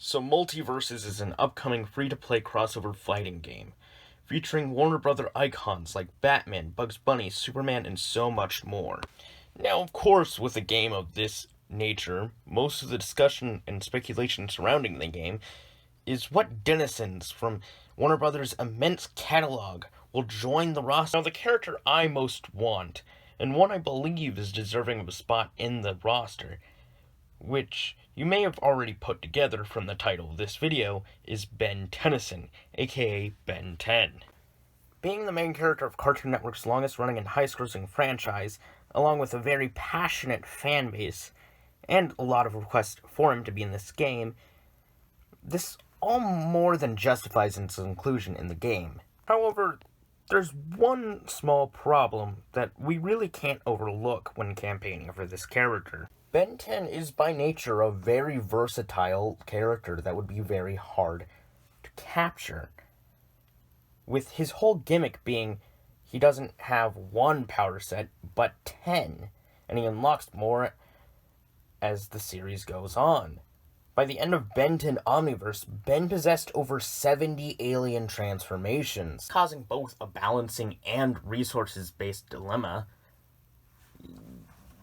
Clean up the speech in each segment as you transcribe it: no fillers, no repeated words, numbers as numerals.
So Multiversus is an upcoming free-to-play crossover fighting game, featuring Warner Brother icons like Batman, Bugs Bunny, Superman, and so much more. Now, of course, with a game of this nature, most of the discussion and speculation surrounding the game is what denizens from Warner Brothers' immense catalog will join the roster. Now, the character I most want, and one I believe is deserving of a spot in the roster, which you may have already put together from the title of this video, is Ben Tennyson, aka Ben 10. Being the main character of Cartoon Network's longest-running and highest-grossing franchise, along with a very passionate fan base, and a lot of requests for him to be in this game, this all more than justifies its inclusion in the game. However, there's one small problem that we really can't overlook when campaigning for this character. Ben 10 is by nature a very versatile character that would be very hard to capture, with his whole gimmick being he doesn't have one power set, but 10, and he unlocks more as the series goes on. By the end of Ben 10 Omniverse, Ben possessed over 70 alien transformations, causing both a balancing and resources-based dilemma.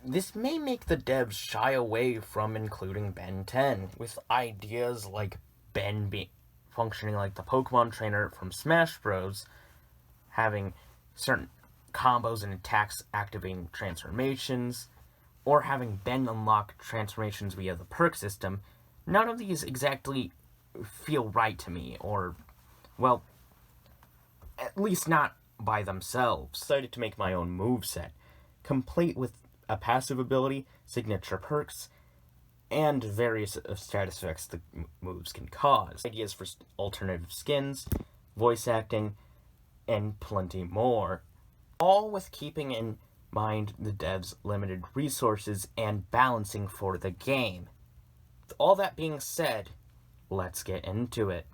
This may make the devs shy away from including Ben 10, with ideas like Ben functioning like the Pokemon trainer from Smash Bros., having certain combos and attacks activating transformations, or having Ben unlock transformations via the perk system. None of these exactly feel right to me, or, well, at least not by themselves. I decided to make my own moveset, complete with a passive ability, signature perks, and various status effects the moves can cause. Ideas for alternative skins, voice acting, and plenty more. All with keeping in mind the devs' limited resources and balancing for the game. With all that being said, let's get into it.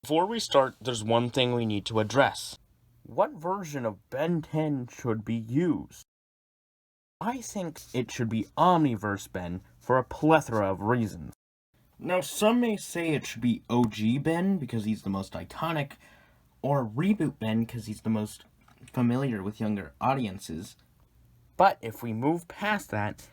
Before we start, there's one thing we need to address. What version of Ben 10 should be used? I think it should be Omniverse Ben for a plethora of reasons. Now, some may say it should be OG Ben because he's the most iconic, or Reboot Ben because he's the most familiar with younger audiences. But if we move past that,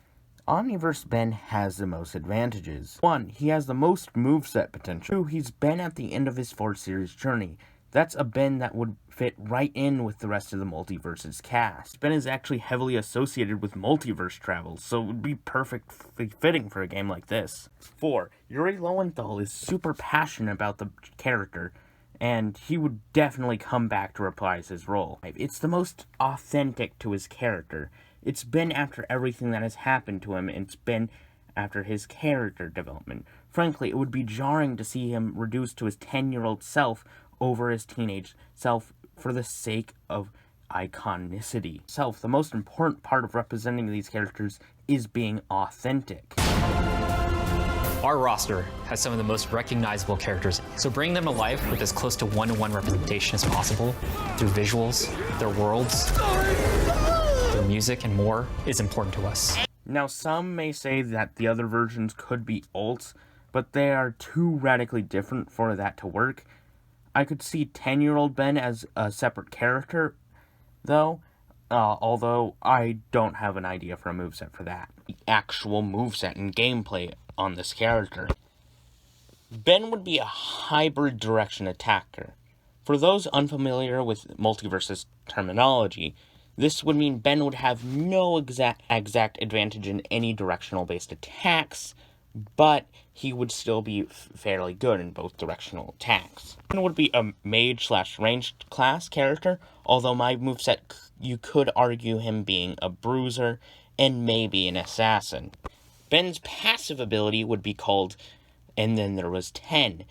Omniverse Ben has the most advantages. 1. He has the most moveset potential. 2. He's Ben at the end of his 4-series journey. That's a Ben that would fit right in with the rest of the Multiverse's cast. Ben is actually heavily associated with multiverse travel, so it would be perfectly fitting for a game like this. 4. Yuri Lowenthal is super passionate about the character, and he would definitely come back to reprise his role. It's the most authentic to his character. It's been after everything that has happened to him, and it's been after his character development. Frankly, it would be jarring to see him reduced to his 10-year-old self over his teenage self for the sake of iconicity. The most important part of representing these characters is being authentic. Our roster has some of the most recognizable characters, so bring them to life with as close to one-to-one representation as possible through visuals, their worlds, their music, and more is important to us. Now, some may say that the other versions could be alts, but they are too radically different for that to work. I could see 10-year-old Ben as a separate character, though, although I don't have an idea for a moveset for that. The actual moveset and gameplay on this character. Ben would be a hybrid direction attacker. For those unfamiliar with Multiversus terminology, this would mean Ben would have no exact advantage in any directional-based attacks, but he would still be fairly good in both directional attacks. Ben would be a mage/ranged class character, although my moveset, you could argue him being a bruiser and maybe an assassin. Ben's passive ability would be called and then there was 10.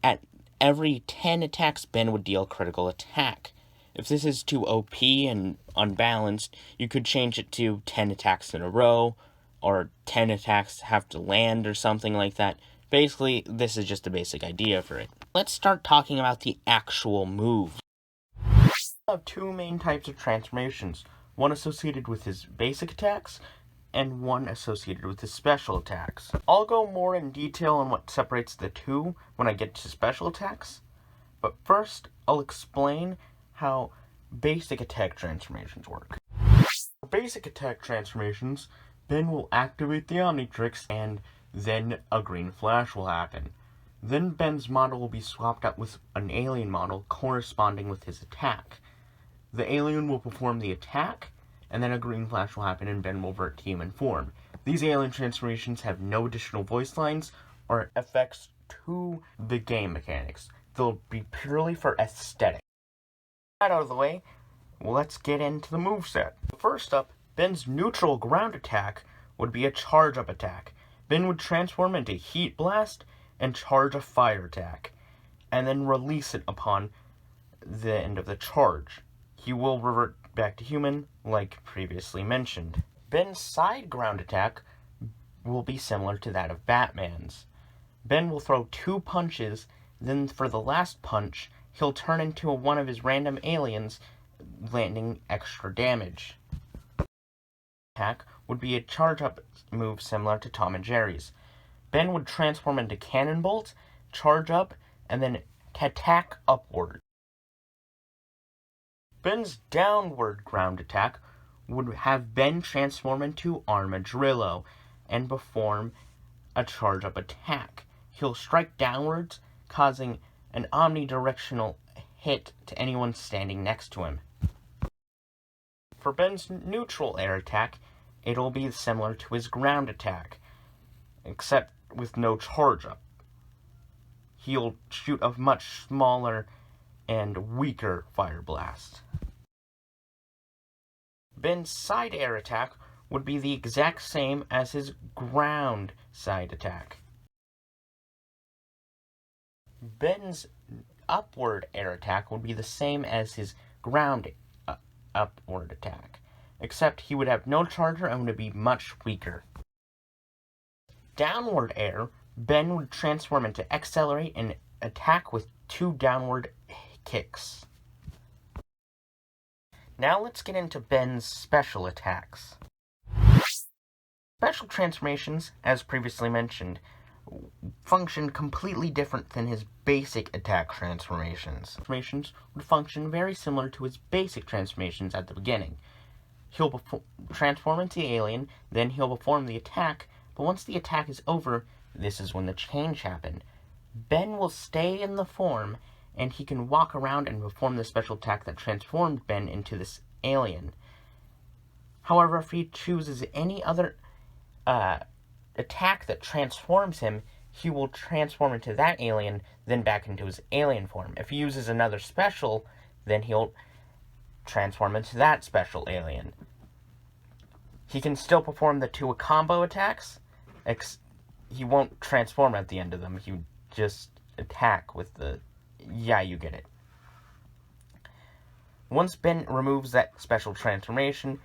At every 10 attacks, Ben would deal a critical attack. If this is too OP and unbalanced, you could change it to 10 attacks in a row, or 10 attacks have to land or something like that. Basically, this is just a basic idea for it. Let's start talking about the actual move. We have two main types of transformations, one associated with his basic attacks, and one associated with his special attacks. I'll go more in detail on what separates the two when I get to special attacks, but first, I'll explain how basic attack transformations work. For basic attack transformations, Ben will activate the Omnitrix, and then a green flash will happen. Then Ben's model will be swapped out with an alien model corresponding with his attack. The alien will perform the attack, and then a green flash will happen and Ben will revert to human form. These alien transformations have no additional voice lines or effects to the game mechanics. They'll be purely for aesthetic. That out of the way, let's get into the moveset. First up, Ben's neutral ground attack would be a charge-up attack. Ben would transform into Heat Blast and charge a fire attack, and then release it upon the end of the charge. He will revert back to human, like previously mentioned. Ben's side ground attack will be similar to that of Batman's. Ben will throw 2 punches, then for the last punch, he'll turn into one of his random aliens, landing extra damage. Attack would be a charge-up move similar to Tom and Jerry's. Ben would transform into Cannonbolt, charge up, and then attack upward. Ben's downward ground attack would have Ben transform into Armadillo and perform a charge-up attack. He'll strike downwards, causing an omnidirectional hit to anyone standing next to him. For Ben's neutral air attack, it'll be similar to his ground attack, except with no charge-up. He'll shoot a much smaller and weaker fire blast. Ben's side air attack would be the exact same as his ground side attack. Ben's upward air attack would be the same as his ground upward attack, except he would have no charger and would be much weaker. Downward air, Ben would transform into Accelerate and attack with 2 downward kicks. Now let's get into Ben's special attacks. Special transformations, as previously mentioned, function completely different than his basic attack transformations. Transformations would function very similar to his basic transformations at the beginning. He'll transform into the alien, then he'll perform the attack, but once the attack is over, this is when the change happens. Ben will stay in the form, and he can walk around and perform the special attack that transformed Ben into this alien. However, if he chooses any other attack that transforms him, he will transform into that alien, then back into his alien form. If he uses another special, then he'll transform into that special alien. He can still perform the 2 combo attacks. He won't transform at the end of them. He just attack with the... Yeah, you get it. Once Ben removes that special transformation,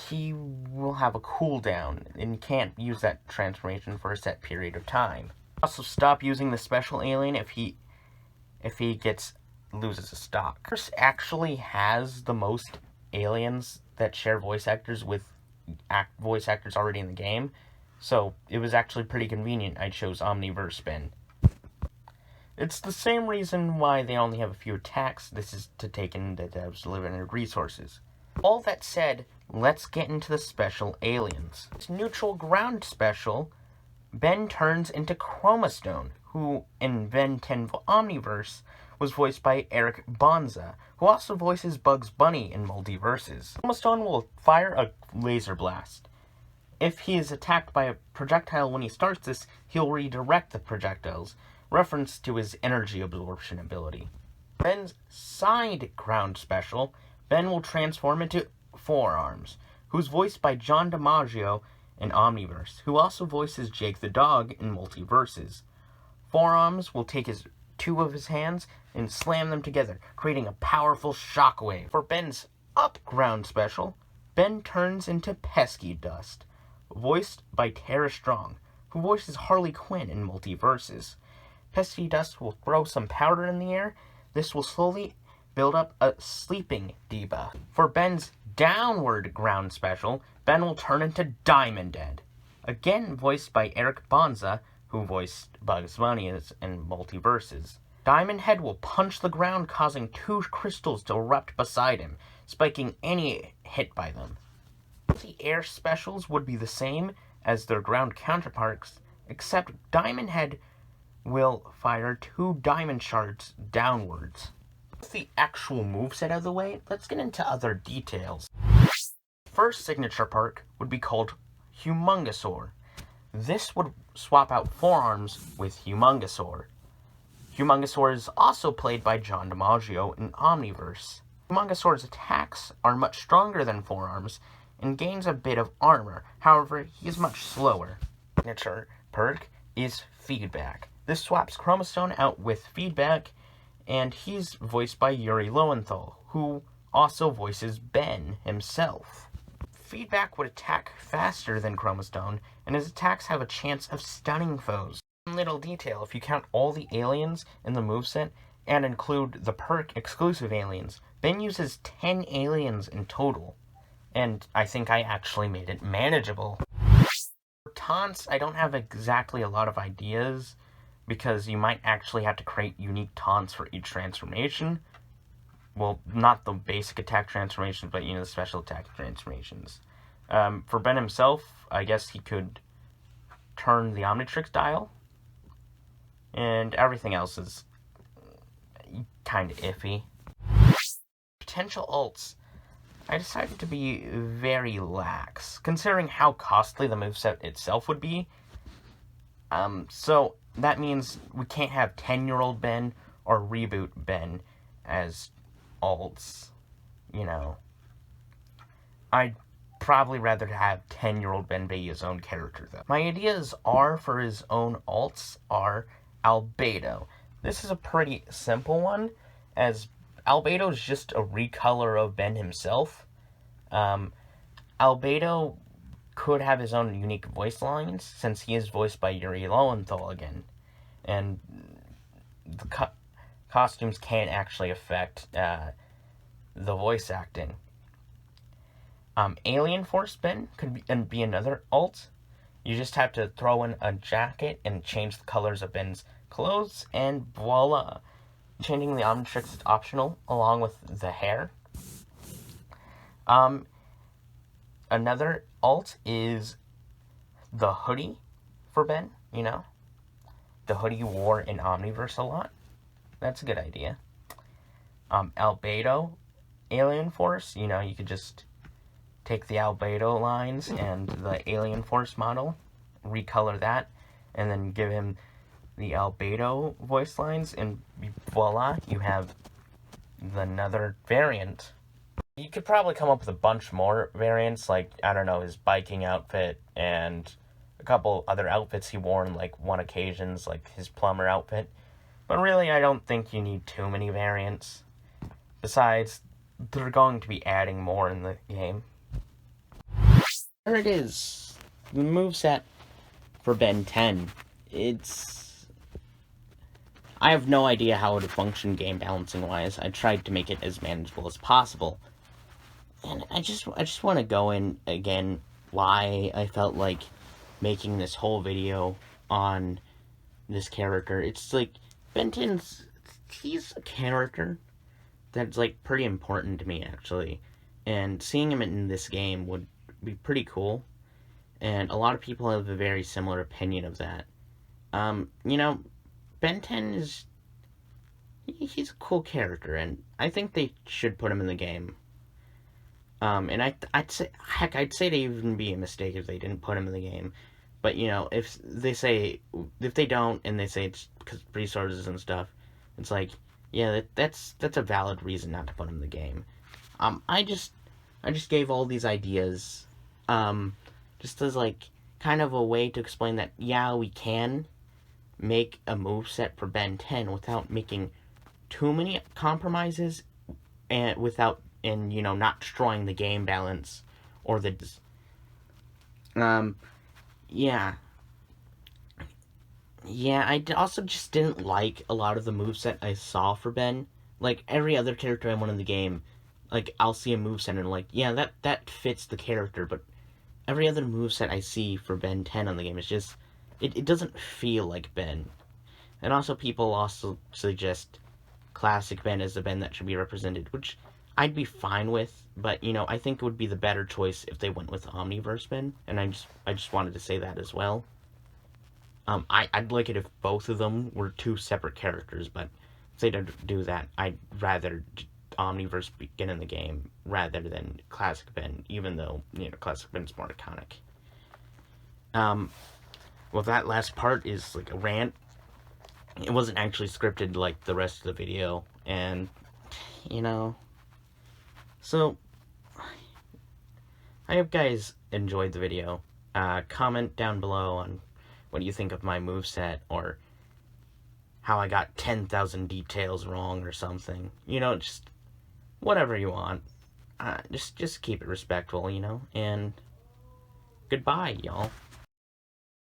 he will have a cooldown and can't use that transformation for a set period of time. Also, stop using the special alien if he loses a stock. This actually has the most aliens that share voice actors with voice actors already in the game, so it was actually pretty convenient I chose Omniverse Ben. It's the same reason why they only have a few attacks. This is to take in the devs' limited resources. All that said, let's get into the special aliens. Its neutral ground special, Ben turns into Chroma Stone, who in Ben 10 Omniverse was voiced by Eric Bonza, who also voices Bugs Bunny in Multiversus. Chroma Stone will fire a laser blast. If he is attacked by a projectile when he starts this, he'll redirect the projectiles, reference to his energy absorption ability. Ben's side ground special, Ben will transform into Forearms, who's voiced by John DiMaggio in Omniverse, who also voices Jake the dog in Multiversus. Forearms will take two of his hands and slam them together, creating a powerful shockwave. For Ben's up ground special, Ben turns into Pesky Dust, voiced by Tara Strong, who voices Harley Quinn in Multiversus. Pesky Dust will throw some powder in the air. This will slowly build up a sleeping debuff. For Ben's downward ground special, Ben will turn into Diamond Head, again voiced by Eric Bonza, who voiced Bugs Bunny in Multiversus. Diamond Head will punch the ground, causing two crystals to erupt beside him, spiking any hit by them. The air specials would be the same as their ground counterparts, except Diamond Head will fire two diamond shards downwards. With the actual moveset out of the way, let's get into other details. First signature perk would be called Humongosaur. This would swap out forearms with Humongosaur. Humongosaur is also played by John DiMaggio in Omniverse. Humongosaur's attacks are much stronger than forearms and gains a bit of armor. However, he is much slower. Signature perk is Feedback. This swaps Chromastone out with Feedback, and he's voiced by Yuri Lowenthal, who also voices Ben himself. Feedback would attack faster than Chromastone, and his attacks have a chance of stunning foes. One little detail, if you count all the aliens in the moveset and include the perk exclusive aliens, Ben uses 10 aliens in total, and I think I actually made it manageable. For taunts, I don't have exactly a lot of ideas, because you might actually have to create unique taunts for each transformation. Well, not the basic attack transformations, but, the special attack transformations. For Ben himself, I guess he could turn the Omnitrix dial, and everything else is kind of iffy. Potential ults. I decided to be very lax, considering how costly the moveset itself would be. So that means we can't have 10-year-old Ben or Reboot Ben as ults, I'd probably rather have 10-year-old Ben be his own character, though. My ideas for his own alts are Albedo. This is a pretty simple one, as Albedo is just a recolor of Ben himself. Albedo could have his own unique voice lines, since he is voiced by Yuri Lowenthal again. And the costumes can't actually affect the voice acting. Alien Force Ben could be another alt. You just have to throw in a jacket and change the colors of Ben's clothes, and voila! Changing the Omnitrix is optional, along with the hair. Another alt is the hoodie for Ben, The hoodie you wore in Omniverse a lot. That's a good idea. Albedo Alien Force, you could just take the Albedo lines and the Alien Force model, recolor that, and then give him the Albedo voice lines, and voila, you have another variant. You could probably come up with a bunch more variants, like, I don't know, his biking outfit, and a couple other outfits he wore on, one occasions, like his plumber outfit. But really, I don't think you need too many variants. Besides, they're going to be adding more in the game. There it is. The moveset for Ben 10. I have no idea how it would function game balancing wise. I tried to make it as manageable as possible. And I just want to go in again why I felt like making this whole video on this character. It's like, Ben 10's, he's a character that's pretty important to me, actually. And seeing him in this game would be pretty cool. And a lot of people have a very similar opinion of that. Ben 10 he's a cool character, and I think they should put him in the game. And I'd say it'd even be a mistake if they didn't put him in the game. But, if they don't, and they say it's because of resources and stuff, it's like, yeah, that's a valid reason not to put him in the game. I just gave all these ideas, just as, like, kind of a way to explain that, yeah, we can make a moveset for Ben 10 without making too many compromises and not destroying the game balance or the yeah. Yeah, I also just didn't like a lot of the moveset I saw for Ben. Like, every other character I won in the game, like, I'll see a moveset and I'm like, yeah, that fits the character, but every other moveset I see for Ben 10 on the game is just, it doesn't feel like Ben. And also people also suggest classic Ben as the Ben that should be represented, which I'd be fine with, but, I think it would be the better choice if they went with Omniverse Ben, and I just wanted to say that as well. I'd like it if both of them were two separate characters, but if they don't do that, I'd rather Omniverse get in the game rather than Classic Ben, even though, Classic Ben's more iconic. Well, that last part is like a rant. It wasn't actually scripted like the rest of the video, and, so, I hope guys enjoyed the video. Comment down below on what you think of my moveset, or how I got 10,000 details wrong or something. Just whatever you want. Just keep it respectful, and goodbye, y'all.